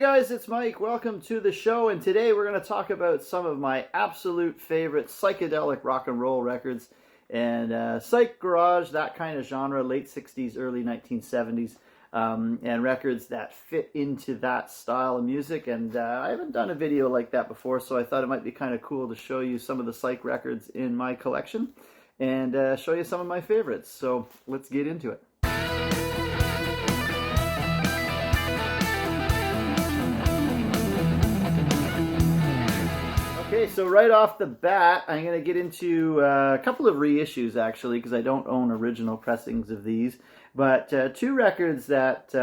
Hey guys, it's Mike. Welcome to the show, and today we're going to talk about some of my absolute favorite psychedelic rock and roll records and psych garage, that kind of genre, late 60s, early 1970s, and records that fit into that style of music. And I haven't done a video like that before, so I thought it might be kind of cool to show you some of the psych records in my collection and show you some of my favorites. So let's get into it. Okay, so right off the bat, I'm going to get into a couple of reissues, actually, because I don't own original pressings of these. But two records that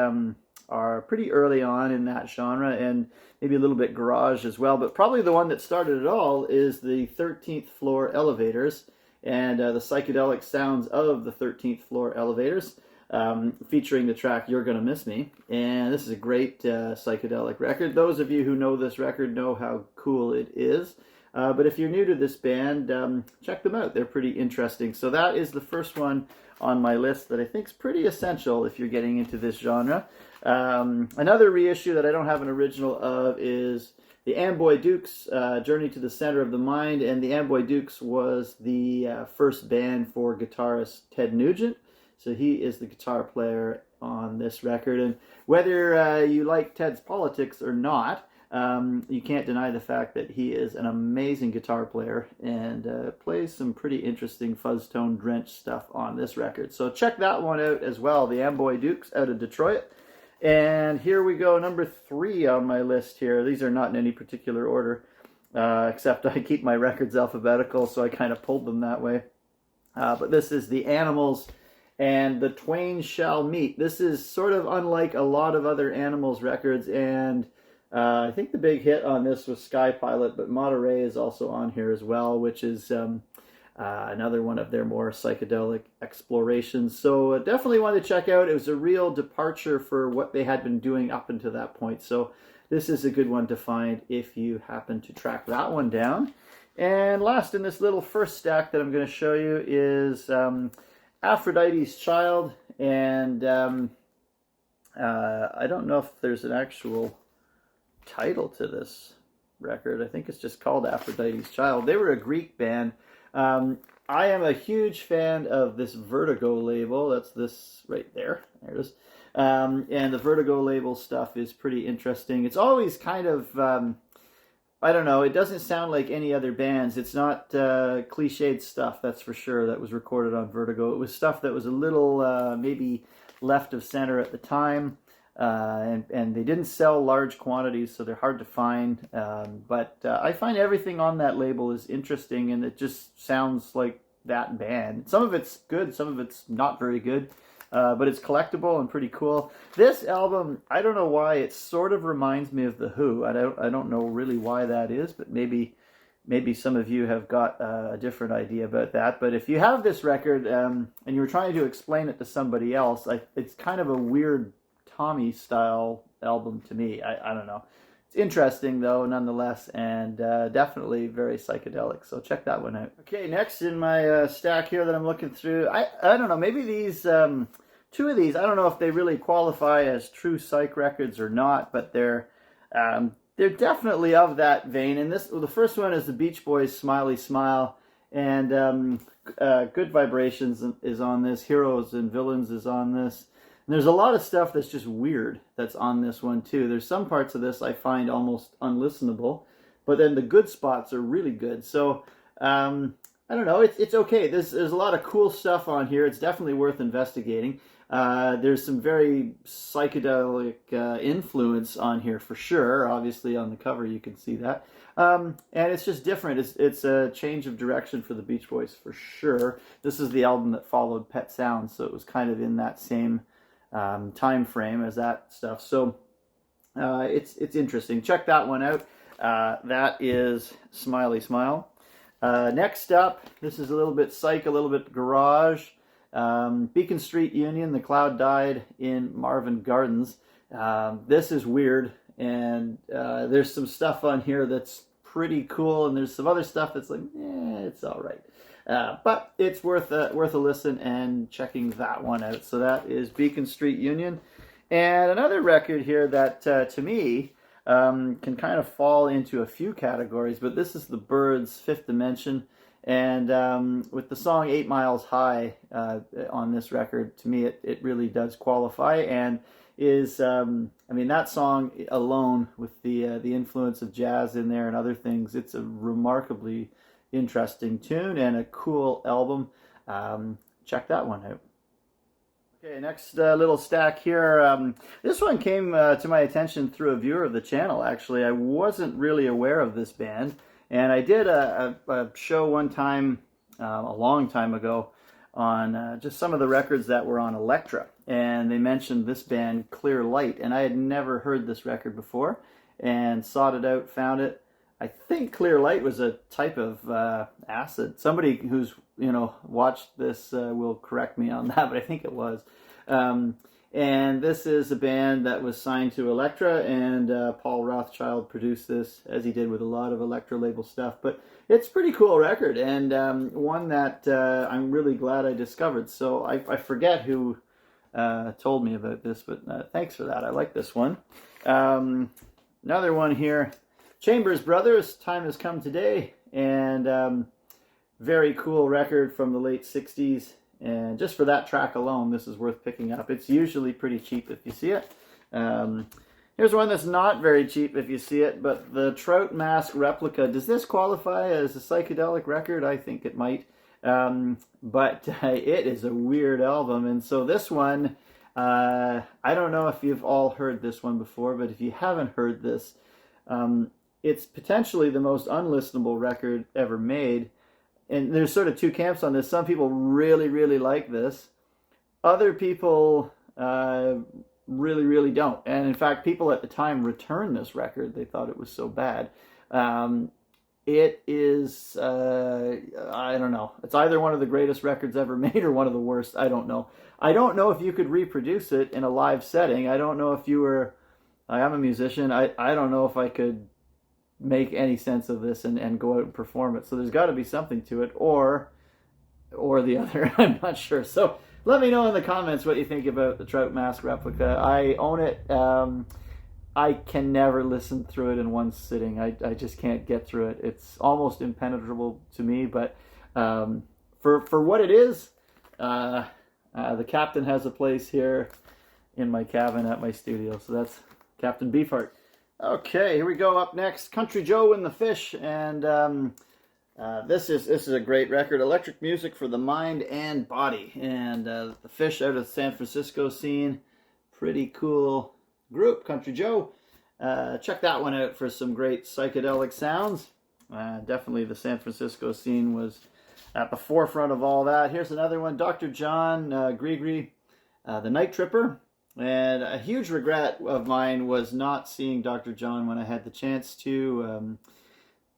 are pretty early on in that genre, and maybe a little bit garage as well. But probably the one that started it all is the 13th Floor Elevators, and the psychedelic sounds of the 13th Floor Elevators, featuring the track You're Gonna Miss Me. And this is a great psychedelic record. Those of you who know this record know how cool it is. But if you're new to this band, check them out. They're pretty interesting. So that is the first one on my list that I think is pretty essential if you're getting into this genre. Another reissue that I don't have an original of is the Amboy Dukes, Journey to the Center of the Mind. And the Amboy Dukes was the first band for guitarist Ted Nugent. So he is the guitar player on this record. And whether you like Ted's politics or not, you can't deny the fact that he is an amazing guitar player and plays some pretty interesting fuzz tone drenched stuff on this record. So check that one out as well, the Amboy Dukes out of Detroit. And here we go, number 3 on my list here. These are not in any particular order, except I keep my records alphabetical, so I kind of pulled them that way. But this is the Animals and The Twain Shall Meet. This is sort of unlike a lot of other Animals records, and I think the big hit on this was Sky Pilot, but Monterey is also on here as well, which is another one of their more psychedelic explorations. So definitely want to check out. It was a real departure for what they had been doing up until that point. So this is a good one to find if you happen to track that one down. And last in this little first stack that I'm going to show you is Aphrodite's Child. And I don't know if there's an actual title to this record. I think it's just called Aphrodite's Child. They were a Greek band. I am a huge fan of this Vertigo label. That's this right there. There it is. And the Vertigo label stuff is pretty interesting. It's always kind of, I don't know, it doesn't sound like any other bands. It's not cliched stuff, that's for sure, that was recorded on Vertigo. It was stuff that was a little maybe left of center at the time. And they didn't sell large quantities, so they're hard to find. But I find everything on that label is interesting, and it just sounds like that band. Some of it's good, some of it's not very good, but it's collectible and pretty cool. This album, I don't know why, it sort of reminds me of The Who. I don't know really why that is, but maybe some of you have got a different idea about that. But if you have this record and you were trying to explain it to somebody else, it's kind of a weird Tommy style album to me. I don't know. It's interesting though, nonetheless, and definitely very psychedelic. So check that one out. Okay, next in my stack here that I'm looking through, I don't know, maybe these two of these, I don't know if they really qualify as true psych records or not, but they're definitely of that vein. And the first one is the Beach Boys' Smiley Smile, and Good Vibrations is on this. Heroes and Villains is on this. And there's a lot of stuff that's just weird that's on this one too. There's some parts of this I find almost unlistenable, but then the good spots are really good. So I don't know, it's okay. There's a lot of cool stuff on here. It's definitely worth investigating. There's some very psychedelic influence on here for sure. Obviously on the cover you can see that. And it's just different. It's a change of direction for the Beach Boys for sure. This is the album that followed Pet Sounds, so it was kind of in that same time frame as that stuff. So it's interesting. Check that one out. That is Smiley Smile. Next up, this is a little bit psych, a little bit garage. Beacon Street Union, The Cloud Died in Marvin Gardens. This is weird, and there's some stuff on here that's pretty cool, and there's some other stuff that's like, it's all right. But it's worth a listen and checking that one out. So that is Beacon Street Union. And another record here that, to me, can kind of fall into a few categories, but this is the Byrds' Fifth Dimension. And with the song 8 Miles High on this record, to me, it really does qualify and is, I mean, that song alone with the influence of jazz in there and other things, it's a remarkably interesting tune and a cool album. Check that one out. Okay, next little stack here. This one came to my attention through a viewer of the channel, actually. I wasn't really aware of this band. And I did a show one time, a long time ago, on just some of the records that were on Elektra. And they mentioned this band, Clear Light. And I had never heard this record before and sought it out, found it. I think Clear Light was a type of acid. Somebody who's, watched this will correct me on that, but I think it was. And this is a band that was signed to Elektra, and Paul Rothchild produced this, as he did with a lot of Elektra label stuff. But it's a pretty cool record, and one that I'm really glad I discovered. So I forget who told me about this, but thanks for that. I like this one. Another one here, Chambers Brothers, Time Has Come Today, and very cool record from the late 60s. And just for that track alone, this is worth picking up. It's usually pretty cheap if you see it. Here's one that's not very cheap if you see it, but the Trout Mask Replica. Does this qualify as a psychedelic record? I think it might. But it is a weird album. And so this one, I don't know if you've all heard this one before, but if you haven't heard this, it's potentially the most unlistenable record ever made. And there's sort of two camps on this. Some people really, really like this. Other people really, really don't. And in fact, people at the time returned this record. They thought it was so bad. It is, I don't know. It's either one of the greatest records ever made or one of the worst. I don't know. I don't know if you could reproduce it in a live setting. I don't know if you were, I'm a musician. I don't know if I could make any sense of this and go out and perform it. So there's got to be something to it, or the other. I'm not sure. So let me know in the comments what you think about the Trout Mask Replica. I own it. I can never listen through it in one sitting. I just can't get through it. It's almost impenetrable to me, but for what it is, the Captain has a place here in my cabin at my studio. So that's Captain Beefheart. Okay, here we go. Up next, Country Joe and the Fish, and this is a great record. Electric music for the mind and body, and the Fish out of the San Francisco scene. Pretty cool group, Country Joe. Check that one out for some great psychedelic sounds. Definitely the San Francisco scene was at the forefront of all that. Here's another one, Dr. John Grigri, The Night Tripper. And a huge regret of mine was not seeing Dr. John when I had the chance to.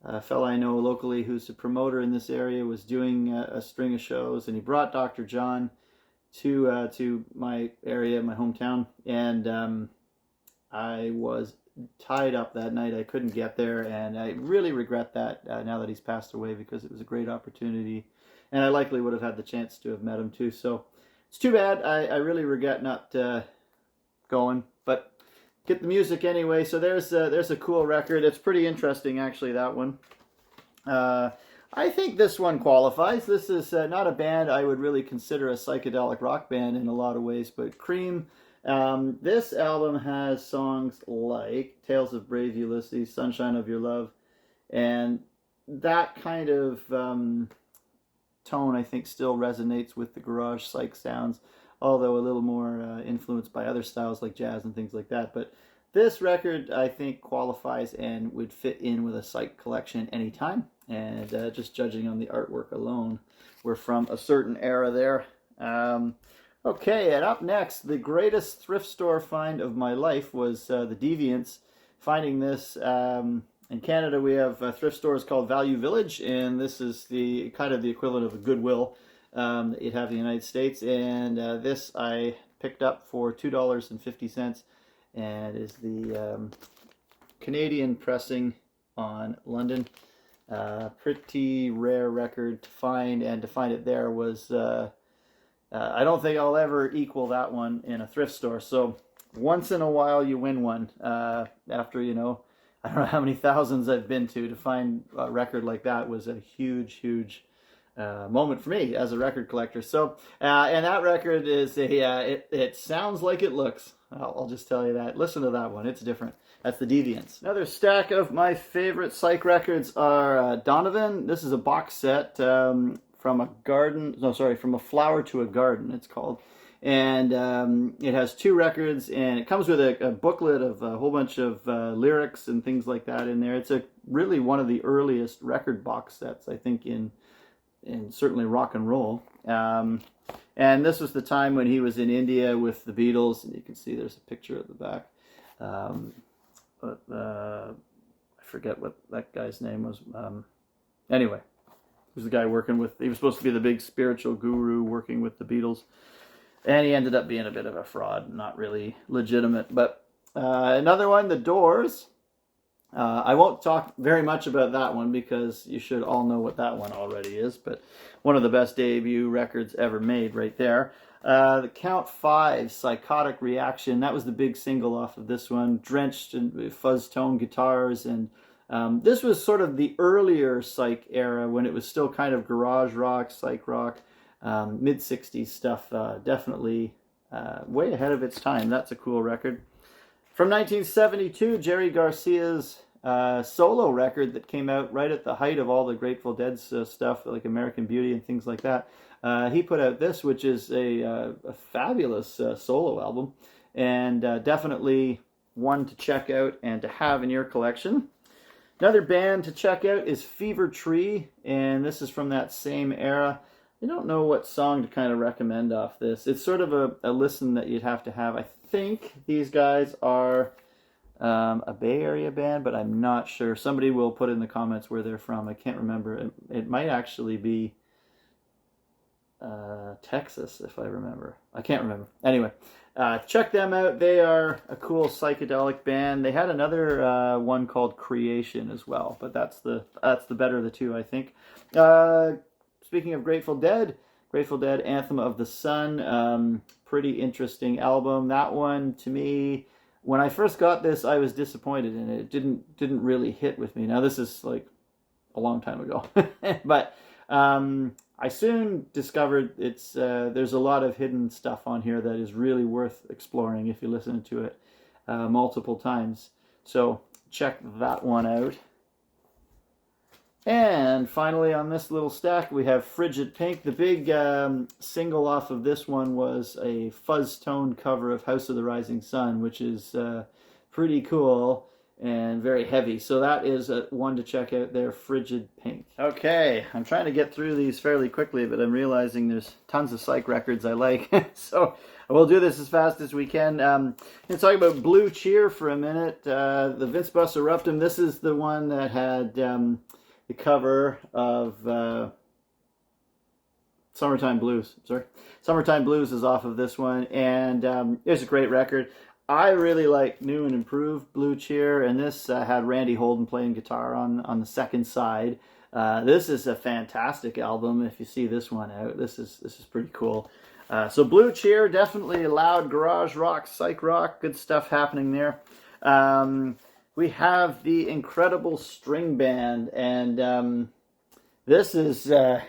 A fellow I know locally who's a promoter in this area was doing a string of shows, and he brought Dr. John to my area, my hometown, and I was tied up that night. I couldn't get there, and I really regret that now that he's passed away, because it was a great opportunity, and I likely would have had the chance to have met him too. So it's too bad. I really regret not going, but get the music anyway. So there's a cool record. It's pretty interesting, actually, that one. I think this one qualifies. This is not a band I would really consider a psychedelic rock band in a lot of ways, but Cream. This album has songs like Tales of Brave Ulysses, Sunshine of Your Love, and that kind of tone, I think, still resonates with the garage psych sounds, although a little more influenced by other styles like jazz and things like that. But this record, I think, qualifies and would fit in with a psych collection anytime. And just judging on the artwork alone, we're from a certain era there. Okay, and up next, the greatest thrift store find of my life was the Deviants. Finding this, in Canada we have thrift stores called Value Village, and this is the kind of the equivalent of a Goodwill that you'd have in the United States. And this I picked up for $2.50, and is the Canadian pressing on London. Pretty rare record to find, and to find it there was... I don't think I'll ever equal that one in a thrift store. So once in a while you win one. After, you know, I don't know how many thousands I've been to find a record like that was a huge, huge moment for me as a record collector. So, and that record is it sounds like it looks. I'll just tell you that. Listen to that one. It's different. That's the Deviants. Another stack of my favorite Psych records are Donovan. This is a box set from a garden. No, sorry, from a flower to a garden. It's called. And it has 2 records, and it comes with a booklet of a whole bunch of lyrics and things like that in there. It's really one of the earliest record box sets, I think, in certainly rock and roll. And this was the time when he was in India with the Beatles, and you can see there's a picture at the back. But I forget what that guy's name was. Anyway, he was the guy working with, he was supposed to be the big spiritual guru working with the Beatles. And he ended up being a bit of a fraud, not really legitimate. But another one, The Doors. I won't talk very much about that one because you should all know what that one already is. But one of the best debut records ever made right there. The Count 5, Psychotic Reaction. That was the big single off of this one. Drenched in fuzz tone guitars. And this was sort of the earlier Psych era when it was still kind of garage rock, psych rock. Mid-60s stuff, definitely way ahead of its time. That's a cool record. From 1972, Jerry Garcia's solo record that came out right at the height of all the Grateful Dead stuff, like American Beauty and things like that. He put out this, which is a fabulous solo album, and definitely one to check out and to have in your collection. Another band to check out is Fever Tree, and this is from that same era. I don't know what song to kind of recommend off this. It's sort of a listen that you'd have to have. I think these guys are a Bay Area band, but I'm not sure. Somebody will put in the comments where they're from. I can't remember. It might actually be Texas, if I remember. I can't remember. Anyway, check them out. They are a cool psychedelic band. They had another one called Creation as well, but that's the better of the two, I think. Speaking of Grateful Dead, Anthem of the Sun, pretty interesting album. That one, to me, when I first got this, I was disappointed in it. It didn't really hit with me. Now, this is like a long time ago. But I soon discovered there's a lot of hidden stuff on here that is really worth exploring if you listen to it multiple times. So check that one out. And finally on this little stack we have Frigid Pink. The big single off of this one was a fuzz tone cover of House of the Rising Sun, which is pretty cool and very heavy. So that is one to check out there, Frigid Pink. Okay, I'm trying to get through these fairly quickly, but I'm realizing there's tons of Psych records I like. So we'll do this as fast as we can. Let's talk about Blue Cheer for a minute. The Vince Bus Eruptum. This is the one that had the cover of Summertime Blues. Summertime Blues is off of this one, and it's a great record. I really like New and Improved Blue Cheer, and this had Randy Holden playing guitar on the second side. This is a fantastic album. If you see this one out, this is pretty cool. So Blue Cheer, definitely loud garage rock, psych rock, good stuff happening there. We have the Incredible String Band, and this is a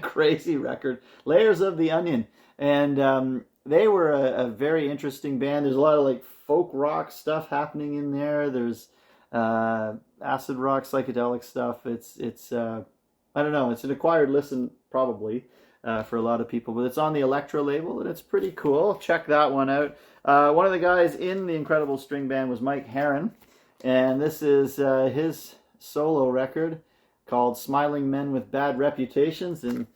crazy record. Layers of the Onion, and they were a very interesting band. There's a lot of like folk rock stuff happening in there. There's acid rock, psychedelic stuff. It's I don't know. It's an acquired listen probably for a lot of people, but it's on the Elektra label, and it's pretty cool. Check that one out. One of the guys in the Incredible String Band was Mike Herron, and this is his solo record called Smiling Men with Bad Reputations, and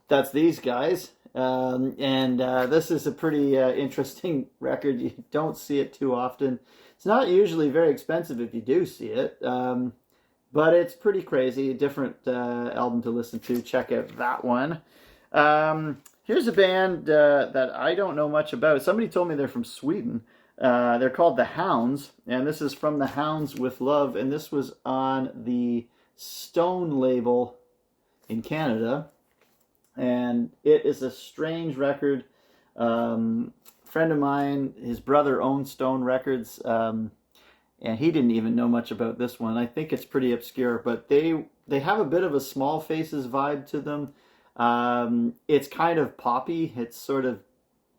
that's these guys. This is a pretty interesting record. You don't see it too often. It's not usually very expensive if you do see it, but it's pretty crazy. A different album to listen to. Check out that one. Here's a band that I don't know much about. Somebody told me they're from Sweden. They're called The Hounds, and this is From the Hounds with Love, and this was on the Stone label in Canada. And it is a strange record from friend of mine, his brother owned Stone Records, and he didn't even know much about this one. I think it's pretty obscure, but they have a bit of a Small Faces vibe to them. It's kind of poppy. It's sort of,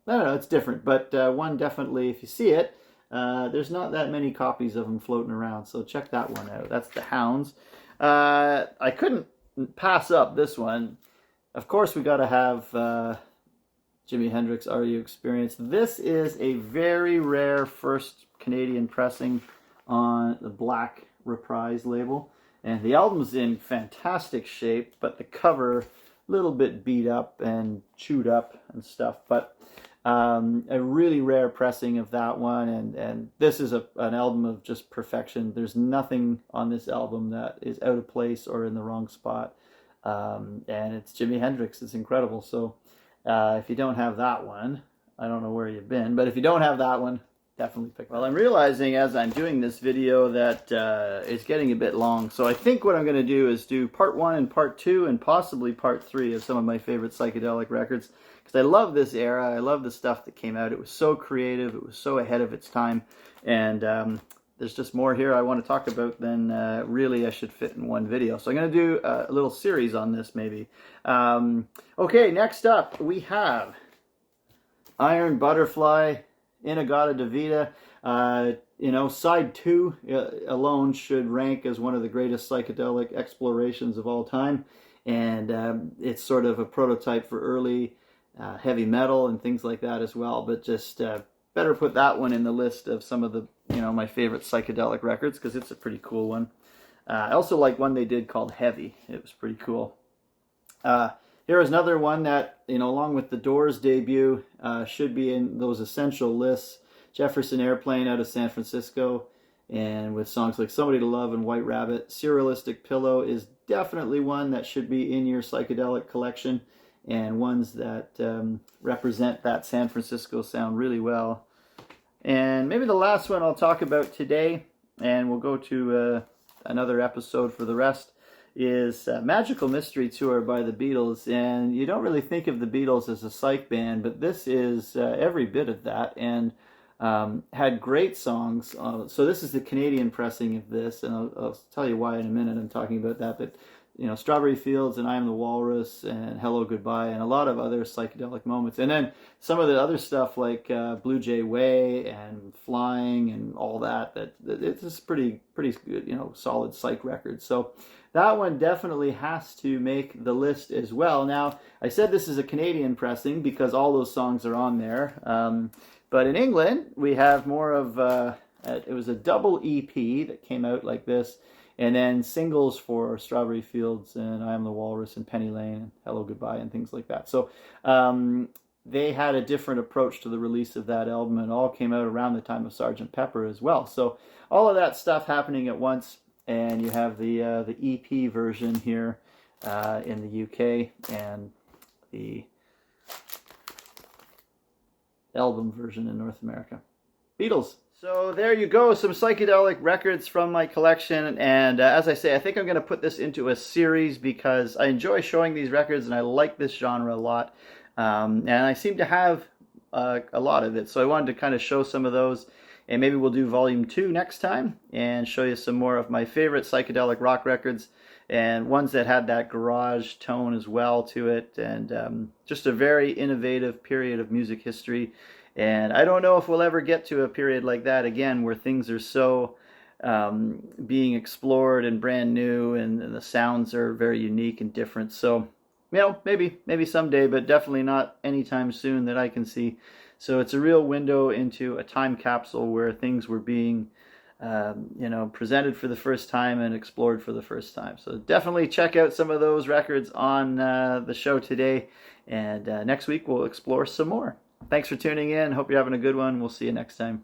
I don't know, it's different, but one definitely, if you see it, there's not that many copies of them floating around, so check that one out. That's the Hounds. I couldn't pass up this one. Of course, we got to have Jimi Hendrix, Are You Experienced? This is a very rare first Canadian pressing on the Black Reprise label. And the album's in fantastic shape, but the cover a little bit beat up and chewed up and stuff. But a really rare pressing of that one, and this is an album of just perfection. There's nothing on this album that is out of place or in the wrong spot, and it's Jimi Hendrix. It's incredible. So if you don't have that one, I don't know where you've been, but if you don't have that one, definitely pick it up. Well, I'm realizing as I'm doing this video that it's getting a bit long, so I think what I'm going to do is do part 1 and part 2 and possibly part 3 of some of my favorite psychedelic records, because I love this era. I love the stuff that came out. It was so creative. It was so ahead of its time, and there's just more here I want to talk about than really I should fit in one video. So I'm going to do a little series on this maybe. Okay, next up we have Iron Butterfly, In-A-Gadda-Da-Vida. You know, side 2 alone should rank as one of the greatest psychedelic explorations of all time, and it's sort of a prototype for early heavy metal and things like that as well. But just better put that one in the list of some of the, you know, my favorite psychedelic records, because it's a pretty cool one. I also like one they did called Heavy. It was pretty cool. Here is another one that, you know, along with the Doors debut, should be in those essential lists. Jefferson Airplane out of San Francisco, and with songs like Somebody to Love and White Rabbit. Surrealistic Pillow is definitely one that should be in your psychedelic collection, and ones that represent that San Francisco sound really well. And maybe the last one I'll talk about today, and we'll go to another episode for the rest, is Magical Mystery Tour by the Beatles. And you don't really think of the Beatles as a psych band, but this is every bit of that, and had great songs. So this is the Canadian pressing of this, and I'll tell you why in a minute. I'm talking about that, but you know, Strawberry Fields and I Am the Walrus and Hello Goodbye and a lot of other psychedelic moments. And then some of the other stuff like Blue Jay Way and Flying and all that, it's just pretty good, you know, solid psych record. So that one definitely has to make the list as well. Now, I said this is a Canadian pressing because all those songs are on there. But in England, we have more of, it was a double EP that came out like this, and then singles for Strawberry Fields and I Am the Walrus and Penny Lane and Hello Goodbye and things like that. So they had a different approach to the release of that album, and all came out around the time of Sgt. Pepper as well. So all of that stuff happening at once, and you have the EP version here in the UK and the album version in North America. Beatles. So there you go, some psychedelic records from my collection, and as I say, I think I'm going to put this into a series because I enjoy showing these records and I like this genre a lot, and I seem to have a lot of it, so I wanted to kind of show some of those, and maybe we'll do volume 2 next time and show you some more of my favorite psychedelic rock records, and ones that had that garage tone as well to it, and just a very innovative period of music history. And I don't know if we'll ever get to a period like that again, where things are so being explored and brand new, and the sounds are very unique and different. So, you know, maybe someday, but definitely not anytime soon that I can see. So it's a real window into a time capsule where things were being, you know, presented for the first time and explored for the first time. So definitely check out some of those records on the show today, and next week we'll explore some more. Thanks for tuning in. Hope you're having a good one. We'll see you next time.